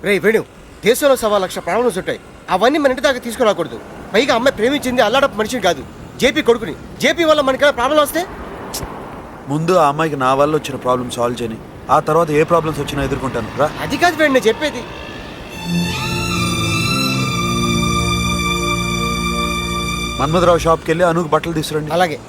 రే వేణు, దేశంలో 1,00,000 ప్రాణాలు చుట్టాయి. అవన్నీ మన ఇంటి దాకా తీసుకురాకూడదు. పైగా అమ్మాయి ప్రేమించింది అల్లాడపు మనిషిని కాదు, జేపీ కొడుకుని. జేపీ వల్ల మనకి ప్రాబ్లం వస్తే ముందు ఆ అమ్మాయికి నా వల్ల వచ్చిన ప్రాబ్లం సాల్వ్ చేయని, ఆ తర్వాత ఏ ప్రాబ్లమ్స్ వచ్చినా ఎదుర్కొంటాను రా. అది కాదు వేణు నేను చెప్పేది. మన్మధరావు షాప్కి వెళ్ళి అనుకు బట్టలు తీసుకురండి. అలాగే.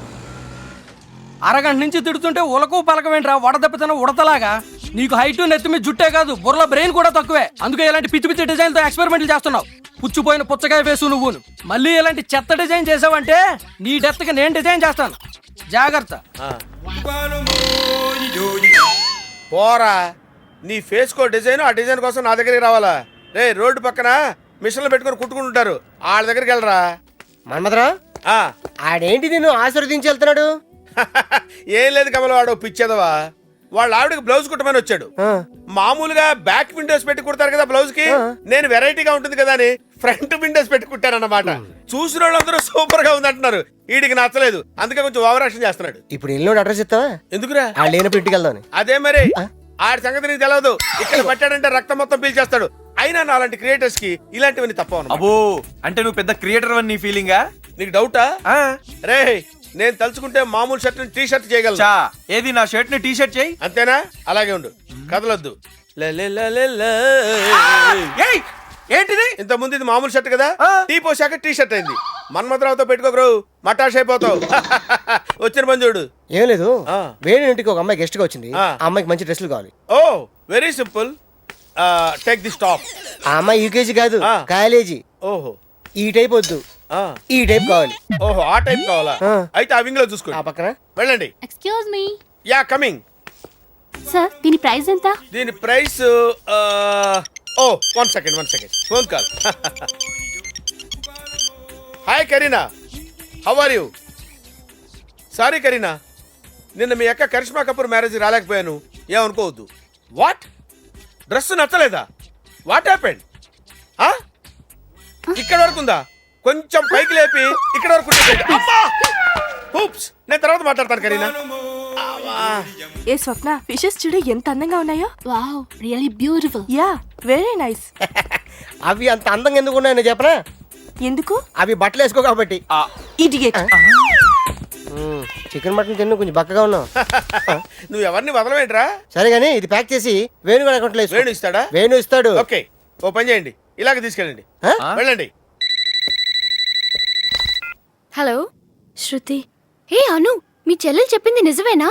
అరగంట నుంచి తిడుతుంటే ఉలకు పలకమేంట్రా వడదెబ్బతన ఉడతలాగా. నీకు హైట్ నెత్తి మీద జుట్టే కాదు, బుర్రలో బ్రెయిన్ కూడా తక్కువే. అందుకే ఇలాంటి పిచ్చి పిచ్చి డిజైన్తో ఎక్స్పెరిమెంట్లు చేస్తున్నావు. పుచ్చిపోయిన పుచ్చకాయ వేసు నువ్వును. మళ్ళీ ఇలాంటి చెత్త డిజైన్ చేసావంటే నీ డెత్కి నేను డిజైన్ చేస్తాను, జాగ్రత్త. పోరా, నీ ఫేస్ కో డిజైన్, ఆ డిజైన్ కోసం నా దగ్గరికి రావాలా? రే, రోడ్డు పక్కన మిషన్లు పెట్టుకొని కుట్టుకుంటుంటారు, వాళ్ళ దగ్గరికి వెళ్ళరా. మన్మధరా, ఆడేంటి నేను ఆశీర్వదించి వెళ్తున్నాడు? ఏం లేదు కమలవాడు, పిచ్చేదవా. వాళ్ళ ఆవిడకి బ్లౌజ్ కుట్టమని వచ్చాడు. మామూలుగా బ్యాక్ విండోస్ పెట్టి కుడతారు కదా బ్లౌజ్ కి, నేను వెరైటీగా ఉంటుంది కదా అని ఫ్రంట్ విండోస్ పెట్టి కుట్టానన్నమాట. చూసిన వాళ్ళందరూ సూపర్ గా ఉంది అంటున్నారు. వీడికి నచ్చలేదు, అందుకే కొంచెం ఓవరాక్షన్ చేస్తున్నాడు. ఇప్పుడు ఎల్లుండి అడ్రస్ ఇస్తావా? ఎందుకురా? ఆ లేనప్పుడు ఇంటికి వెళ్దాం. అదే మరి, ఆడి సంగతి నీకు తెలియదు. ఇక్కడ పట్టాడంటే రక్తం మొత్తం పీల్చేస్తాడు. అయినా అలాంటి క్రియేటర్స్ కి ఇలాంటివన్నీ తప్ప. అబ్బో, అంటే నువ్వు పెద్ద క్రియేటర్ అని నీ ఫీలింగా? నీకు డౌటా? రే, నేను తలుచుకుంటే మామూలు షర్ట్ టీ షర్ట్ చేయగలను. ఏది నా షర్ట్ ని టీ షర్ట్ చేయి. అంతేనా? అలాగే ఉండు, కదలొద్దు. ఏంటిది? ఇంత ముందు ఇది మామూలు షర్ట్ కదా, టీ పోసాక టీ షర్ట్ అయింది. మన్మధరావుతో పెట్టుకోకరు, మటాష్ అయిపోతావు. వచ్చిన పని చూడు. ఏం లేదు, వేణు ఇంటికి ఒక అమ్మాయి గెస్ట్ గా వచ్చింది. ఆ అమ్మాయికి మంచి డ్రెస్సులు కావాలి. Oh, very simple. Take this top. ఆ అమ్మాయి యూకేజీ కాదు, కాలేజీ. ఓహో, ఈ టైప్ వద్దు, ఈ టైప్ కావాలి. ఓహో, ఆ టైప్ కావాలా? అయితే ఆ వింగ్ లో చూసుకోండి. ఆ పక్కన వెళ్ళండి. Excuse me. Yeah, coming. Sir, దీని ప్రైస్ ఎంత? దీని price oh, one second phone call. Hi Kareena, how are you? Sorry Kareena, నిన్న మీ అక్క కరిష్మా కపూర్ మ్యారేజ్ రాలేకపోయాను, ఏమనుకోవద్దు. వాట్? డ్రెస్ నచ్చలేదా? What happened? ఇక్కడ వరకు ఉందా? కొంచెం పైకి లేపి ఇక్కడ వరకు. నేను తర్వాత మాట్లాడతాను కరీనా. ఏ స్వప్న, ఫిషెస్ చూడు ఎంత అందంగా ఉన్నాయో. Wow, really beautiful. Yeah, very nice. అవి అంత అందంగా ఎందుకు ఉన్నాయని చెప్పనా? ఎందుకు? అవి బట్టలు వేసుకో కాబట్టి. ఇడియట్. చికెన్ మటన్ తిన్ను, కొంచెం బక్కగా ఉన్నావు. నువ్వు ఎవరిని వదలవేంట్రా? సరే గానీ ఇది ప్యాక్ చేసి వేణు అకౌంట్లో వేసుకో. వేణు ఇస్తాడా? వేణు ఇస్తాడు. ఓకే, ఓ పని చేయండి, ఇలాగ తీసుకెళ్ళండి. వెళ్ళండి. హలో శృతి. హే అను, మీ చెల్లెలు చెప్పింది నిజమేనా?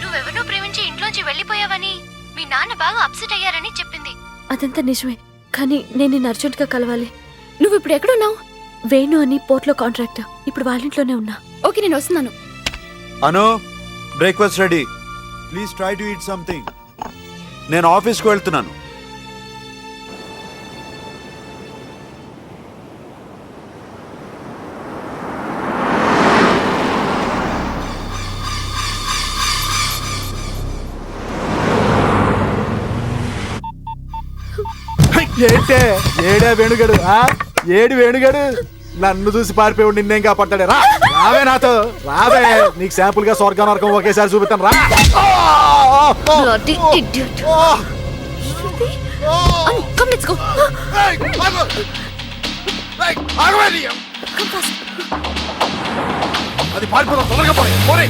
నువ్వెవరో ప్రేమించి ఇంట్లోంచి వెళ్ళిపోయావని మీ నాన్న బాగా అప్సెట్ అయ్యారని చెప్పింది. అదంతా నిజమే, కానీ నేను నిన్ను అర్జెంట్ గా కలవాలి. నువ్వు ఇప్పుడు ఎక్కడున్నావు? వేణు అని పోర్ట్లో కాంట్రాక్టర్, ఇప్పుడు వాళ్ళ ఇంట్లోనే ఉన్నా. ఓకే, నేను వస్తున్నాను. Anu, breakfast ready, please try to eat something. నేను ఆఫీస్కి వెళ్తున్నాను. ఏంటే ఏడే వేణుగాడు, ఏడు వేణుగాడు నన్ను చూసి పారిపోయి నిన్నేం కాపాడతాడే. రావే నాతో, రావే, నీకు శాంపుల్ గా స్వర్గం నరకం ఒకేసారి చూపిస్తాను. రా. అది పారిపోతాం, తొందరగా పోరే.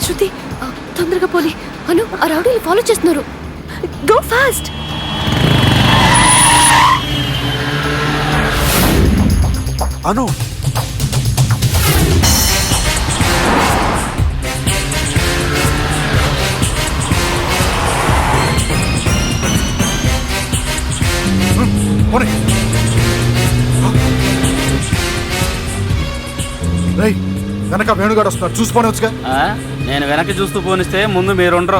శృతి, తొందరగా పోనీ. అను, ఆ రౌడీలు ఫాలో చేస్తున్నారు. Go fast. అను, రై, వెనక వేణుగాడు వస్తున్నాడు, చూసుకొని వచ్చుగా. నేను వెనక్కి చూస్తూ పోనిస్తే ముందు మీరుండ్రు.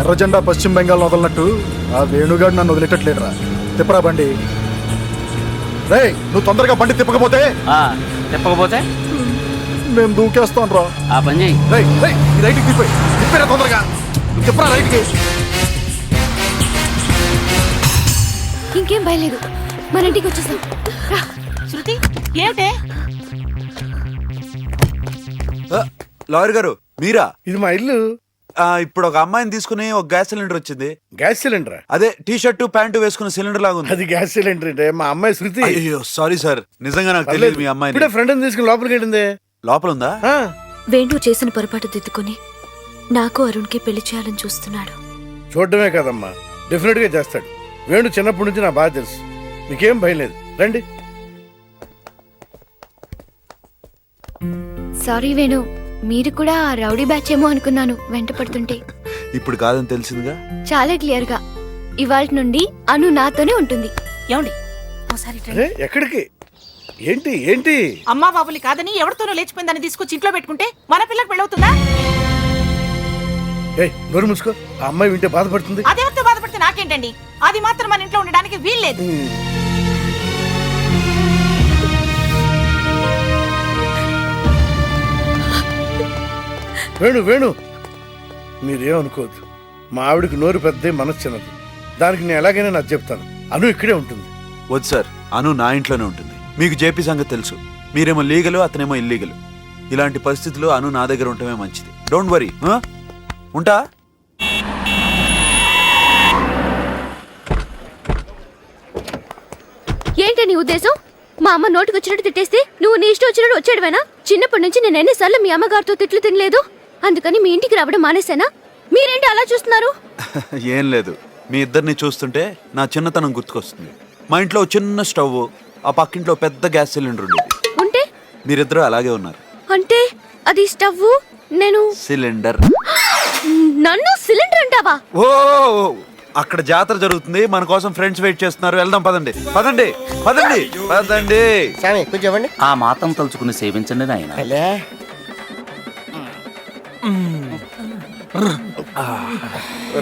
ఎర్ర జెండా పశ్చిమ బెంగాల్ వదలనట్టు ఆ వేణుగాడు నన్ను వదిలేటట్లేదురా. తిప్పరా బండి. రే, నువ్వు తొందరగా బండి తిప్పకపోతే నేను దూకేస్తాను రా. ఆ పని చేయి. రైట్కి తిప్పారా తొందరగా, తిప్పరా రైట్కి. ఇంకేం భయలేదు, మన ఇంటికి వచ్చేసాం. శృతి, ఏమిటే లాయర్ గారు మీరా? ఇది మా ఇల్లు. ఇప్పుడు ఒక అమ్మాయిని తీసుకుని ఒక గ్యాస్ సిలిండర్ వచ్చింది. Gas cylinder? అదే టీ షర్ట్ ప్యాంటు వేసుకున్న సిలిండర్ లాగా ఉంది. అది గ్యాస్ సిలిండర్ అంటే మా అమ్మాయి శృతి. అయ్యో సారీ సార్, నిజంగా నాకు తెలియదు మీ అమ్మాయి. ఇప్పుడే ఫ్రెండ్ తీసుకుని లోపలికి వెళ్ళింది. లోపల ఉందా? వేణు చేసిన పొరపాటు దిద్దుకొని నాకు అరుణ్కి పెళ్లి చేయాలని చూస్తున్నాడు. చూడడమే కదమ్మా, డెఫినెట్ గా చేస్తాడు. వేణు చిన్నప్పటి నుంచి నా బాగా తెలుసు. మీకేం భయం లేదు, రండి. సారీ వేణు, మీరు కూడా ఆ రౌడీ బ్యాచ్ ఏమో అనుకున్నాను వెంట పడుతుంటే. ఇప్పుడు కాదని తెలిసిందిగా. చాలా క్లియర్ గా ఇవాళ నుండి అను నాతోనే ఉంటుంది. ఏమండి ఒకసారి అరే ఎక్కడికి? ఏంటి ఏంటి? అమ్మా బాబుని కాదని ఎవరితోనో లేచిపోయిందని తీసుకొచ్చి ఇంట్లో పెట్టుకుంటే మన పిల్లకి పెళ్ళవుతుందా? ఏయ్ నోరు మూసుకో, ఆ అమ్మాయి వింటే బాధపడుతుంది. అదేవరితో బాధపడితే నాకేంటండి? అది మాత్రం మన ఇంట్లో ఉండడానికి వీల్లేదు. వేణు వేణు మీరేమనుకోవద్దు. మా ఆవిడకి నోరు పెద్ద, మనసు చిన్నది. దానికి నేను ఎలాగైనా నాకు చెప్తాను. అను ఇక్కడే ఉంటుంది. వద్దు సార్, అను నా ఇంట్లోనే ఉంటుంది. మీకు జేపీ సంగతి తెలుసు. మీరేమో లీగలు, అతనేమో ఇల్లీగలు. ఇలాంటి పరిస్థితుల్లో అను నా దగ్గర ఉండటమే మంచిది. Don't worry. ఉంటా. ఏంటి నీ ఉద్దేశం? మా అమ్మ నోటికి వచ్చినట్టు తిట్టేస్తే నువ్వు నీ ఇష్టం వచ్చినట్టు వచ్చాడువేనా? చిన్నప్పటి నుంచి నేను ఎన్నిసార్లు మీ అమ్మగారితో తిట్లు తినలేదు, అందుకని మీ ఇంటికి రావడం మానేశానా? మీరేంటి అలా చూస్తున్నారు? ఏం లేదు, మీ ఇద్దరిని చూస్తుంటే నా చిన్నతనం గుర్తుకొస్తుంది. మా ఇంట్లో చిన్న స్టవ్, ఆ పక్కింట్లో పెద్ద గ్యాస్ సిలిండర్ ఉండేది. ఉంటే మీరిద్దరూ అలాగే ఉన్నారు. అంటే అది స్టవ్, నేను సిలిండర్. నన్ను సిలిండర్ అంటావా? ఓ అక్కడ జాతర జరుగుతుంది, మన కోసం ఫ్రెండ్స్ వెయిట్ చేస్తున్నారు. వెళ్దాం పదండి పదండి పదండి పదండి. స్వామి కొంచెం ఇవ్వండి. ఆ మాతం తలుచుకుని సేవించండి నాయన.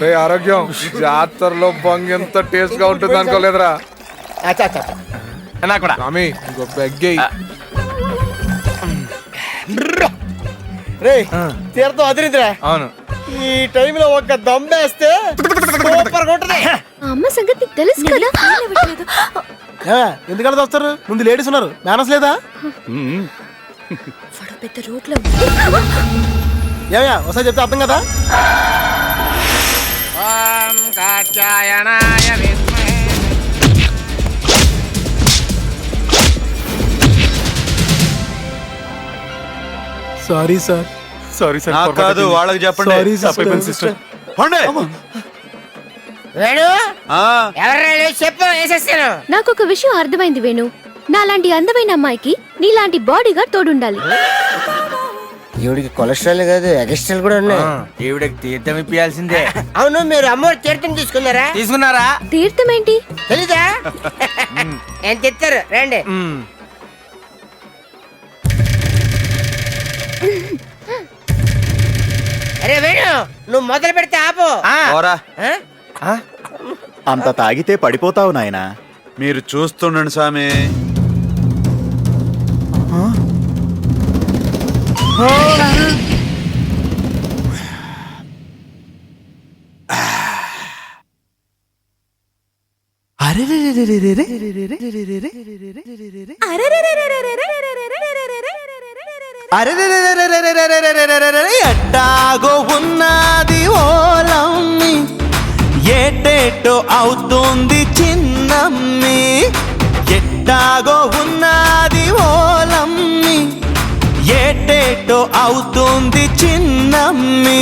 రే ఆరోగ్యం, జాతరలో బంగ్ ఎంత టేస్ట్ గా ఉంటుంది అనుకోలేదురా. నాకు కూడా. స్వామి ఇంకో బెగ్గేయ్. రే తీర్థం అదిరిందిరా. అవును. ఈ టైంలో ఒక దమ్మేస్తే సూపర్ గా ఉంటది. ఆ అమ్మ సంగతి నీకు తెలుసు కదా. ఎందుకంటే వస్తారు? ముందు లేడీస్ ఉన్నారు, మేనస్ లేదా? పెద్ద రోడ్లో ఏమయ్యా ఒకసారి చెప్తే అర్థం కదా. Sorry sir. Sorry sir. నాకు కాదు, వాళ్ళకి చెప్పండి. సిస్టర్. పోండి. నాకు ఒక విషయం అర్థమైంది వేణు. నాలాంటి అందమైన అమ్మాయికి నీలాంటి బాడీగా తోడుండాలి. ఈవిడికి కొలెస్ట్రాల్ కాదు, ఎగస్ట్రాల్ కూడా ఉన్నాయి. ఈవిడకి తీర్థం ఇప్పియాల్సిందే. అవును, మీరు అమ్మవారి తీర్థం తీసుకున్నారా? తీసుకున్నారా? తీర్థం ఏంటి తెలీదా? ఏం తెస్తారు రండి. అరే వేణు, నువ్వు మొదలు పెడితే ఆపు. పోరా. అంత తాగితే పడిపోతావు నాయనా. మీరు చూస్తుండండి స్వామి. ఎట్టాగో ఉన్నది ఓలమ్మి, ఏటేటో అవుతుంది చిన్నమ్మి. ఎట్టాగో ఉన్నది ఓలమ్మి, ఏటేటో అవుతుంది చిన్నమ్మి.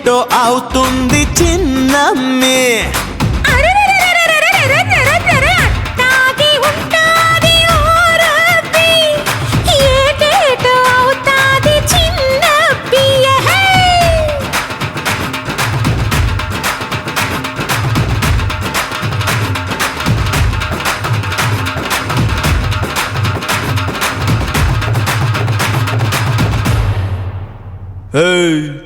ఏటేటో అవుతుంది చిన్నమ్మి Hey!